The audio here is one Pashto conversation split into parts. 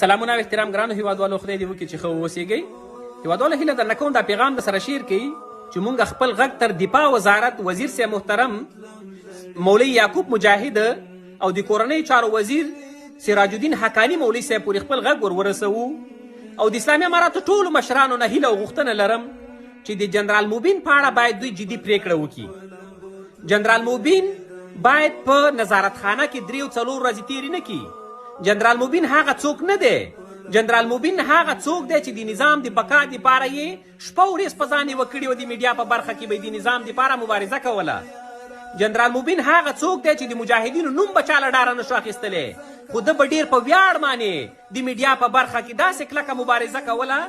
سلامونه او احترام ګرانو هیوادوالو، خدای دې وکړي چې ښه واوسیږئ. هیوادوالو هیله درنه کوم دا پیغام درسره شیر کړئ چې مونږ خپل غږ تر دفاع وزارت وزیر صاحب محترم مولوي یعقوب مجاهد او د کورنۍ چارو وزیر سراج الدین حقانی مولوي صاحب پورې خپل غږ ورسوو. او د اسلامي اماراتو ټولو مشرانو نه هیله او غوښتنه لرم چې د جنرال موبین په اړه باید دوی جدي پریکړه وکړي. جنرال موبین باید په نظارت خانه کې 3 او 4 ورځې تیرې نه کړي. جنرال موبین هغه څوک نه دی. جنرال موبین هغه څوک دی چې د نظام د بقا دپاره یې شپه ورځ په ځان وکړي او د میډیا په برخه کې به د نظام دپاره مبارزه کوله. جنرال موبین هغه څوک دی چې د مجاهدینو نوم به چا له ډاره نشو اخیستلی، خو ده به ډېر په ویاړ باندې د میډیا په برخه کې داسې کلکه مبارزه کوله.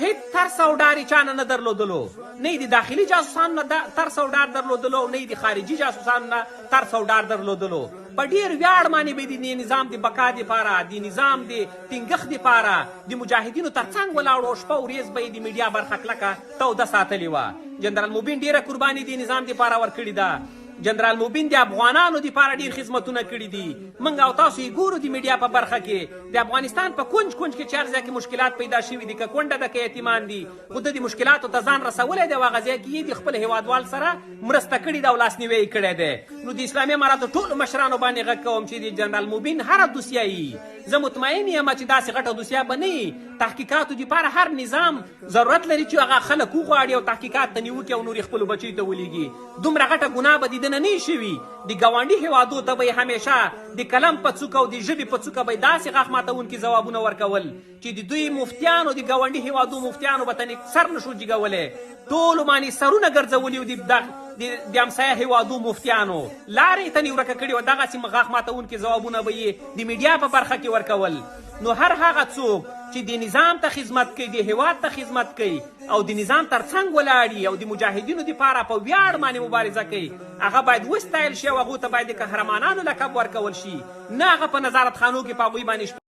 هیڅ ترس او ډار یې چا نه درلودلو، نه یې د داخلي جاسوسانو نه ترس او ډار درلودلو، نه یې د خارجي جاسوسانو نه ترس او ډار درلودلو. په ډېر ویاړ باندې به د نظام د بقا دپاره، د نظام د ټینګښت دپاره د مجاهدینو تر څنګ ولاړو، شپه ورځ به یې د میډیا برخه کلکه توده ساتلې وه. جنرال موبین ډېره قرباني د نظام دپاره ورکړې ده. جنرال موبین د افغانانو دپاره ډېر خدمتونه کړي دي. موږ او تاسو یې ګورو د میډیا په برخه کې د افغانستان په کنج کې چې هر ځای کې مشکلات پیدا شوي دي، که کونډه ده که یتیمان دي، خو ده د مشکلاتو ته ځان رسولی دی او هغه ځای کې یې د خپل هیوادوال سره مرسته کړې ده او لاسنیوی یې کړی دی. نو د اسلامي اماراتو ټولو مشرانو باندې غږ کوم چې د جنرال موبین هره دوسیه یي، زه مطمئن یم چې داسې غټه دوسیه به نه وي. تحقیقاتو دپاره هر نظام ضرورت لري چې هغه خلک وغواړي او تحقیقات ته نیوکې او نورې خپلو بچیو ته ولیږي. دومره غټه ګناه به د ده نه نه شوي. د ګاونډي هیوادو ته به یې همیشه د قلم په څوکه او د ژبې په څوکه به یې داسې غاښ ماتونکي ځوابونه ورکول چې د دوی مفتیانو، د ګاونډي هیوادو مفتیانو به ته سر نشو جګولی. ټولو باندې سرونه ګرځولي وو د همسایه هیوادو مفتیانو، لارې ته یې ورکه کړې وه. دغسې غاښ ماتونکي ځوابونه به یې د میډیا په برخه کې ورکول. نو هر هغه څوک چې د نظام ته خدمت کوي، د هیواد ته خدمت کوي او د نظام تر څنګ ولاړي او د مجاهدینو دپاره په ویاړ باندې مبارزه کوي، هغه باید وستایل شي او هغو ته باید د قهرمانانو لقب ورکول شي، نه هغه په نظارت خانو کې په هغوی باندې